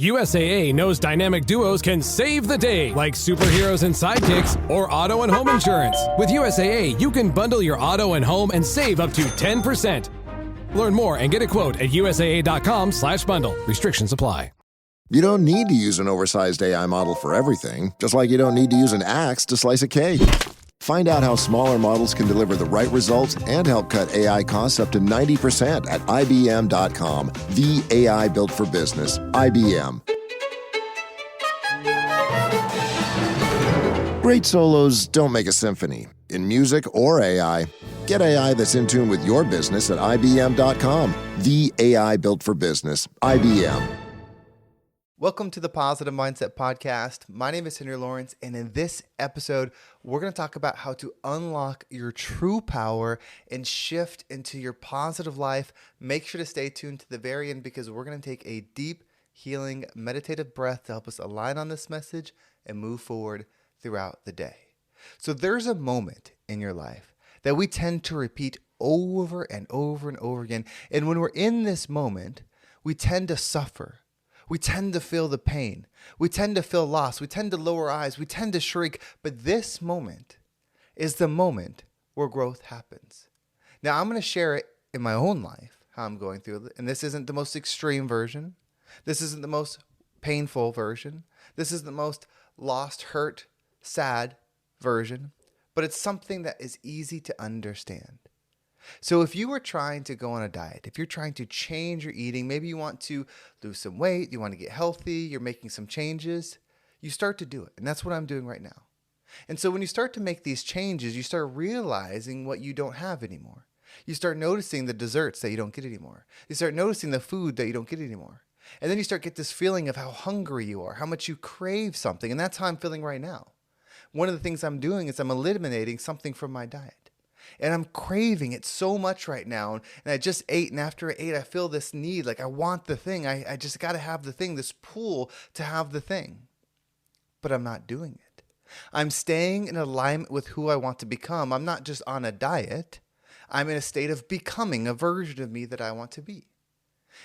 USAA knows dynamic duos can save the day, like superheroes and sidekicks or auto and home insurance. With USAA, you can bundle your auto and home and save up to 10%. Learn more and get a quote at USAA.com/bundle. Restrictions apply. You don't need to use an oversized AI model for everything, just like you don't need to use an axe to slice a cake. Find out how smaller models can deliver the right results and help cut AI costs up to 90% at IBM.com. The AI built for business. IBM. Great solos don't make a symphony. In music or AI, get AI that's in tune with your business at IBM.com. The AI built for business. IBM. Welcome to the Positive Mindset Podcast. My name is Henry Lawrence, and in this episode, we're going to talk about how to unlock your true power and shift into your positive life. Make sure to stay tuned to the very end because we're going to take a deep, healing, meditative breath to help us align on this message and move forward throughout the day. So there's a moment in your life that we tend to repeat over and over and over again. And when we're in this moment, we tend to suffer. We tend to feel the pain. We tend to feel lost. We tend to lower our eyes. We tend to shrink. But this moment is the moment where growth happens. Now, I'm going to share it in my own life, how I'm going through it. And this isn't the most extreme version. This isn't the most painful version. This is the most lost, hurt, sad version. But it's something that is easy to understand. So if you were trying to go on a diet, if you're trying to change your eating, maybe you want to lose some weight, you want to get healthy, you're making some changes, you start to do it. And that's what I'm doing right now. And so when you start to make these changes, you start realizing what you don't have anymore. You start noticing the desserts that you don't get anymore. You start noticing the food that you don't get anymore. And then you start get this feeling of how hungry you are, how much you crave something. And that's how I'm feeling right now. One of the things I'm doing is I'm eliminating something from my diet. And I'm craving it so much right now. And I just ate, and after I ate, I feel this need, like I want the thing. I just got to have the thing, this pull to have the thing. But I'm not doing it. I'm staying in alignment with who I want to become. I'm not just on a diet. I'm in a state of becoming a version of me that I want to be.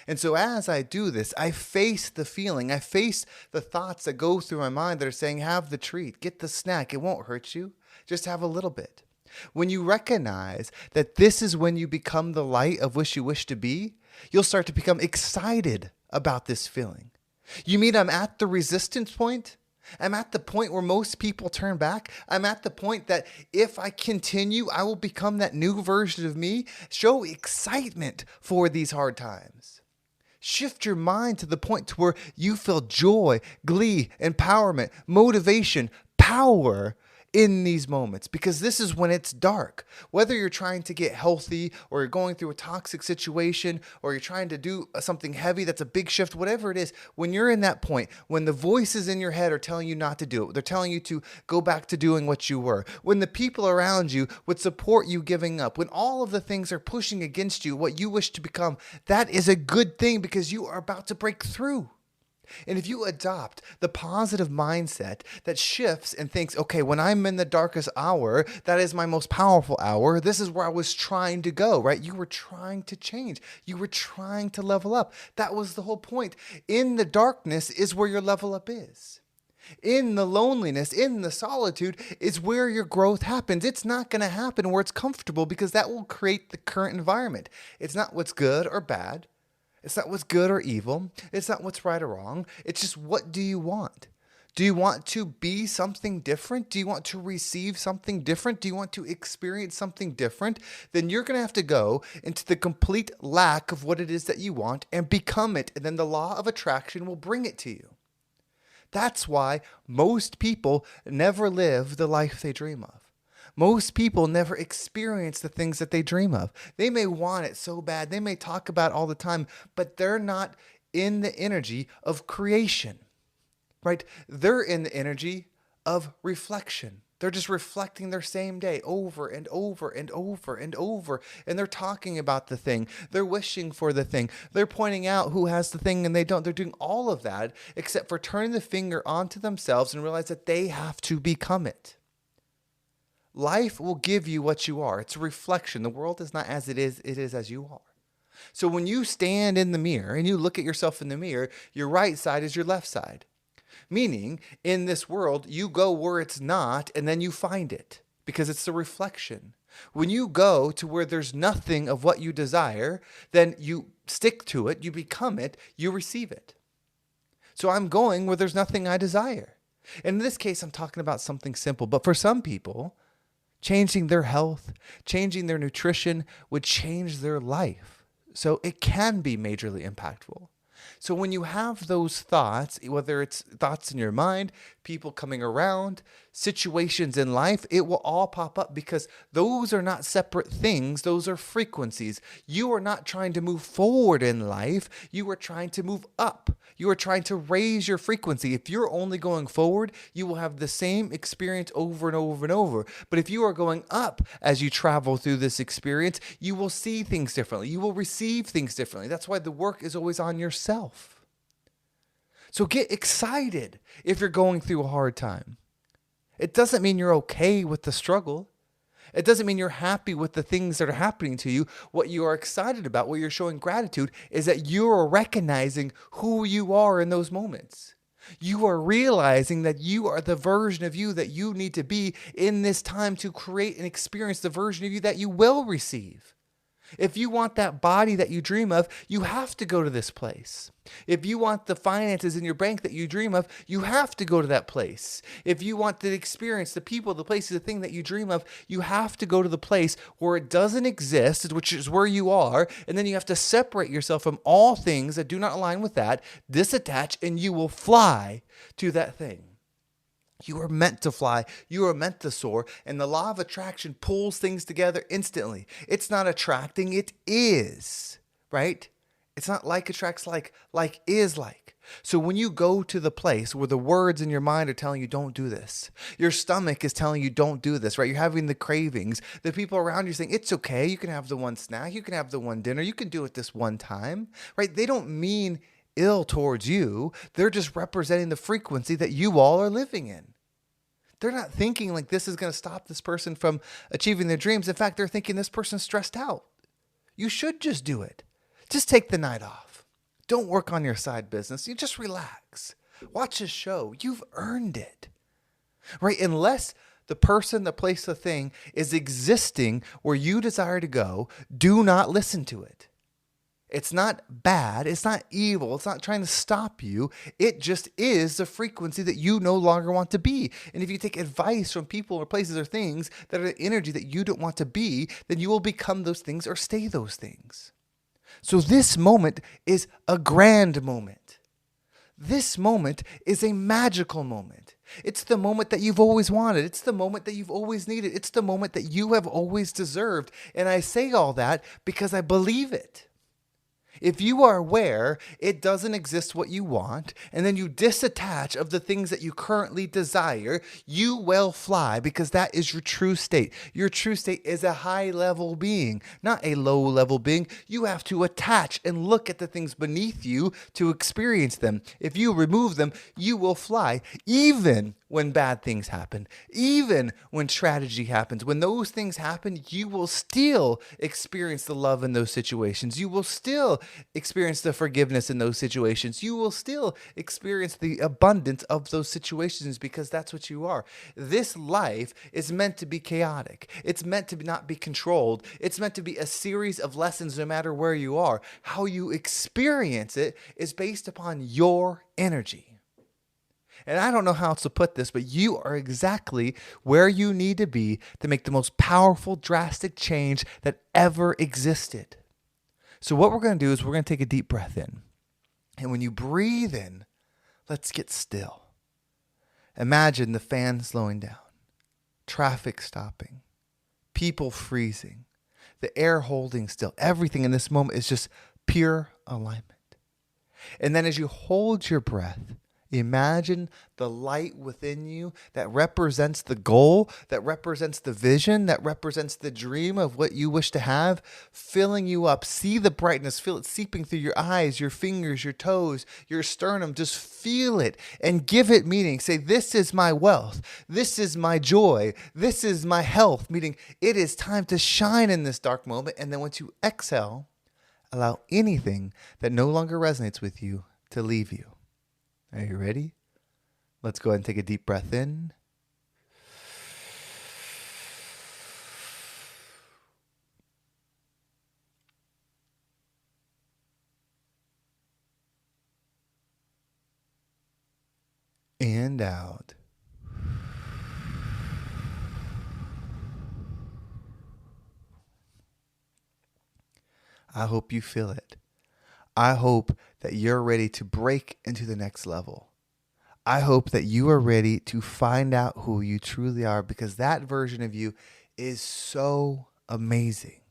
And so as I do this, I face the feeling. I face the thoughts that go through my mind that are saying, have the treat, get the snack. It won't hurt you. Just have a little bit. When you recognize that this is when you become the light of which you wish to be, you'll start to become excited about this feeling. You mean I'm at the resistance point? I'm at the point where most people turn back. I'm at the point that if I continue, I will become that new version of me. Show excitement for these hard times. Shift your mind to the point to where you feel joy, glee, empowerment, motivation, power in these moments, because this is when it's dark. Whether you're trying to get healthy or you're going through a toxic situation or you're trying to do something heavy that's a big shift, whatever it is, when you're in that point, when the voices in your head are telling you not to do it, they're telling you to go back to doing what you were, when the people around you would support you giving up, when all of the things are pushing against you, what you wish to become, that is a good thing because you are about to break through. And if you adopt the positive mindset that shifts and thinks, okay, when I'm in the darkest hour, that is my most powerful hour. This is where I was trying to go, right? You were trying to change. You were trying to level up. That was the whole point. In the darkness is where your level up is. In the loneliness, in the solitude is where your growth happens. It's not going to happen where it's comfortable because that will create the current environment. It's not what's good or bad. It's not what's good or evil. It's not what's right or wrong. It's just, what do you want? Do you want to be something different? Do you want to receive something different? Do you want to experience something different? Then you're going to have to go into the complete lack of what it is that you want and become it. And then the law of attraction will bring it to you. That's why most people never live the life they dream of. Most people never experience the things that they dream of. They may want it so bad. They may talk about it all the time, but they're not in the energy of creation, right? They're in the energy of reflection. They're just reflecting their same day over and over and over and over. And they're talking about the thing. They're wishing for the thing. They're pointing out who has the thing and they don't. They're doing all of that except for turning the finger onto themselves and realize that they have to become it. Life will give you what you are. It's a reflection. The world is not as it is as you are. So when you stand in the mirror and you look at yourself in the mirror, your right side is your left side. Meaning, in this world, you go where it's not and then you find it because it's the reflection. When you go to where there's nothing of what you desire, then you stick to it, you become it, you receive it. So I'm going where there's nothing I desire. And in this case, I'm talking about something simple. But for some people, changing their health, changing their nutrition would change their life. So it can be majorly impactful. So when you have those thoughts, whether it's thoughts in your mind, people coming around, situations in life, it will all pop up because those are not separate things. Those are frequencies. You are not trying to move forward in life. You are trying to move up. You are trying to raise your frequency. If you're only going forward, you will have the same experience over and over and over. But if you are going up as you travel through this experience, you will see things differently. You will receive things differently. That's why the work is always on yourself. So get excited if you're going through a hard time. It doesn't mean you're okay with the struggle. It doesn't mean you're happy with the things that are happening to you. What you are excited about, what you're showing gratitude, is that you are recognizing who you are in those moments. You are realizing that you are the version of you that you need to be in this time to create and experience the version of you that you will receive. If you want that body that you dream of, you have to go to this place. If you want the finances in your bank that you dream of, you have to go to that place. If you want the experience, the people, the places, the thing that you dream of, you have to go to the place where it doesn't exist, which is where you are, and then you have to separate yourself from all things that do not align with that, disattach, and you will fly to that thing. You are meant to fly. You are meant to soar. And the law of attraction pulls things together instantly. It's not attracting, it is, right? It's not like attracts like is like. So when you go to the place where the words in your mind are telling you don't do this, your stomach is telling you don't do this, right? You're having the cravings. The people around you saying it's okay. You can have the one snack. You can have the one dinner. You can do it this one time, right? They don't mean ill towards you. They're just representing the frequency that you all are living in. They're not thinking like this is going to stop this person from achieving their dreams. In fact, they're thinking this person's stressed out. You should just do it. Just take the night off. Don't work on your side business. You just relax. Watch a show. You've earned it, right? Unless the person, the place, the thing is existing where you desire to go, do not listen to it. It's not bad. It's not evil. It's not trying to stop you. It just is the frequency that you no longer want to be. And if you take advice from people or places or things that are the energy that you don't want to be, then you will become those things or stay those things. So this moment is a grand moment. This moment is a magical moment. It's the moment that you've always wanted. It's the moment that you've always needed. It's the moment that you have always deserved. And I say all that because I believe it. If you are aware it doesn't exist what you want, and then you disattach of the things that you currently desire, you will fly because that is your true state. Your true state is a high-level being, not a low-level being. You have to attach and look at the things beneath you to experience them. If you remove them, you will fly, even when bad things happen, even when tragedy happens. When those things happen, you will still experience the love in those situations. You will still experience the forgiveness in those situations. You will still experience the abundance of those situations because that's what you are. This life is meant to be chaotic. It's meant to not be controlled. It's meant to be a series of lessons no matter where you are. How you experience it is based upon your energy. And I don't know how else to put this, but you are exactly where you need to be to make the most powerful, drastic change that ever existed. So what we're going to do is we're going to take a deep breath in. And when you breathe in, let's get still. Imagine the fan slowing down, traffic stopping, people freezing, the air holding still. Everything in this moment is just pure alignment. And then as you hold your breath, imagine the light within you that represents the goal, that represents the vision, that represents the dream of what you wish to have, filling you up. See the brightness, feel it seeping through your eyes, your fingers, your toes, your sternum. Just feel it and give it meaning. Say, this is my wealth. This is my joy. This is my health, meaning it is time to shine in this dark moment. And then once you exhale, Allow anything that no longer resonates with you to leave you. Are you ready? Let's go ahead and take a deep breath in. And out. I hope you feel it. I hope that you're ready to break into the next level. I hope that you are ready to find out who you truly are, because that version of you is so amazing.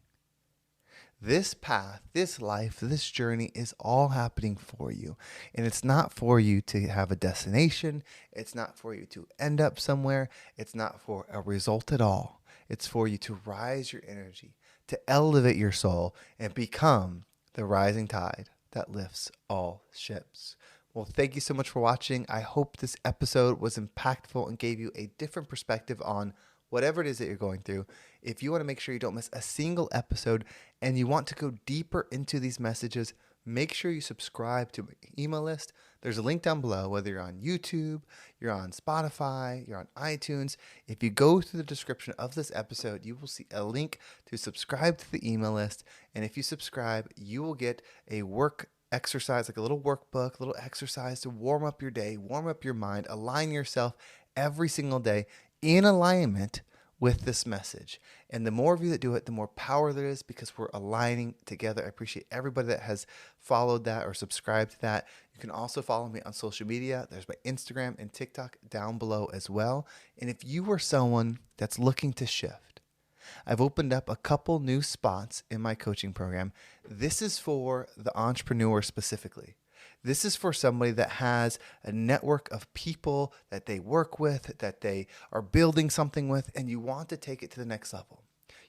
This path, this life, this journey is all happening for you. And it's not for you to have a destination. It's not for you to end up somewhere. It's not for a result at all. It's for you to rise your energy, to elevate your soul, and become the rising tide that lifts all ships. Well, thank you so much for watching. I hope this episode was impactful and gave you a different perspective on whatever it is that you're going through. If you want to make sure you don't miss a single episode and you want to go deeper into these messages, make sure you subscribe to my email list. There's a link down below, whether you're on YouTube, you're on Spotify, you're on iTunes. If you go through the description of this episode, you will see a link to subscribe to the email list. And if you subscribe, you will get a work exercise, like a little workbook, a little exercise to warm up your day, warm up your mind, align yourself every single day in alignment with this message. And the more of you that do it, the more power there is, because we're aligning together. I appreciate everybody that has followed that or subscribed to that. You can also follow me on social media. There's my Instagram and TikTok down below as well. And if you are someone that's looking to shift, I've opened up a couple new spots in my coaching program. This is for the entrepreneur specifically. This is for somebody that has a network of people that they work with, that they are building something with, and you want to take it to the next level.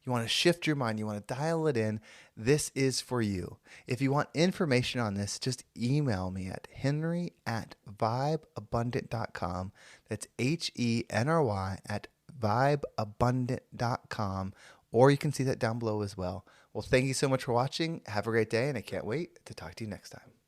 You want to shift your mind. You want to dial it in. This is for you. If you want information on this, just email me at henry@vibeabundant.com. That's HENRY at vibeabundant.com. Or you can see that down below as well. Well, thank you so much for watching. Have a great day, and I can't wait to talk to you next time.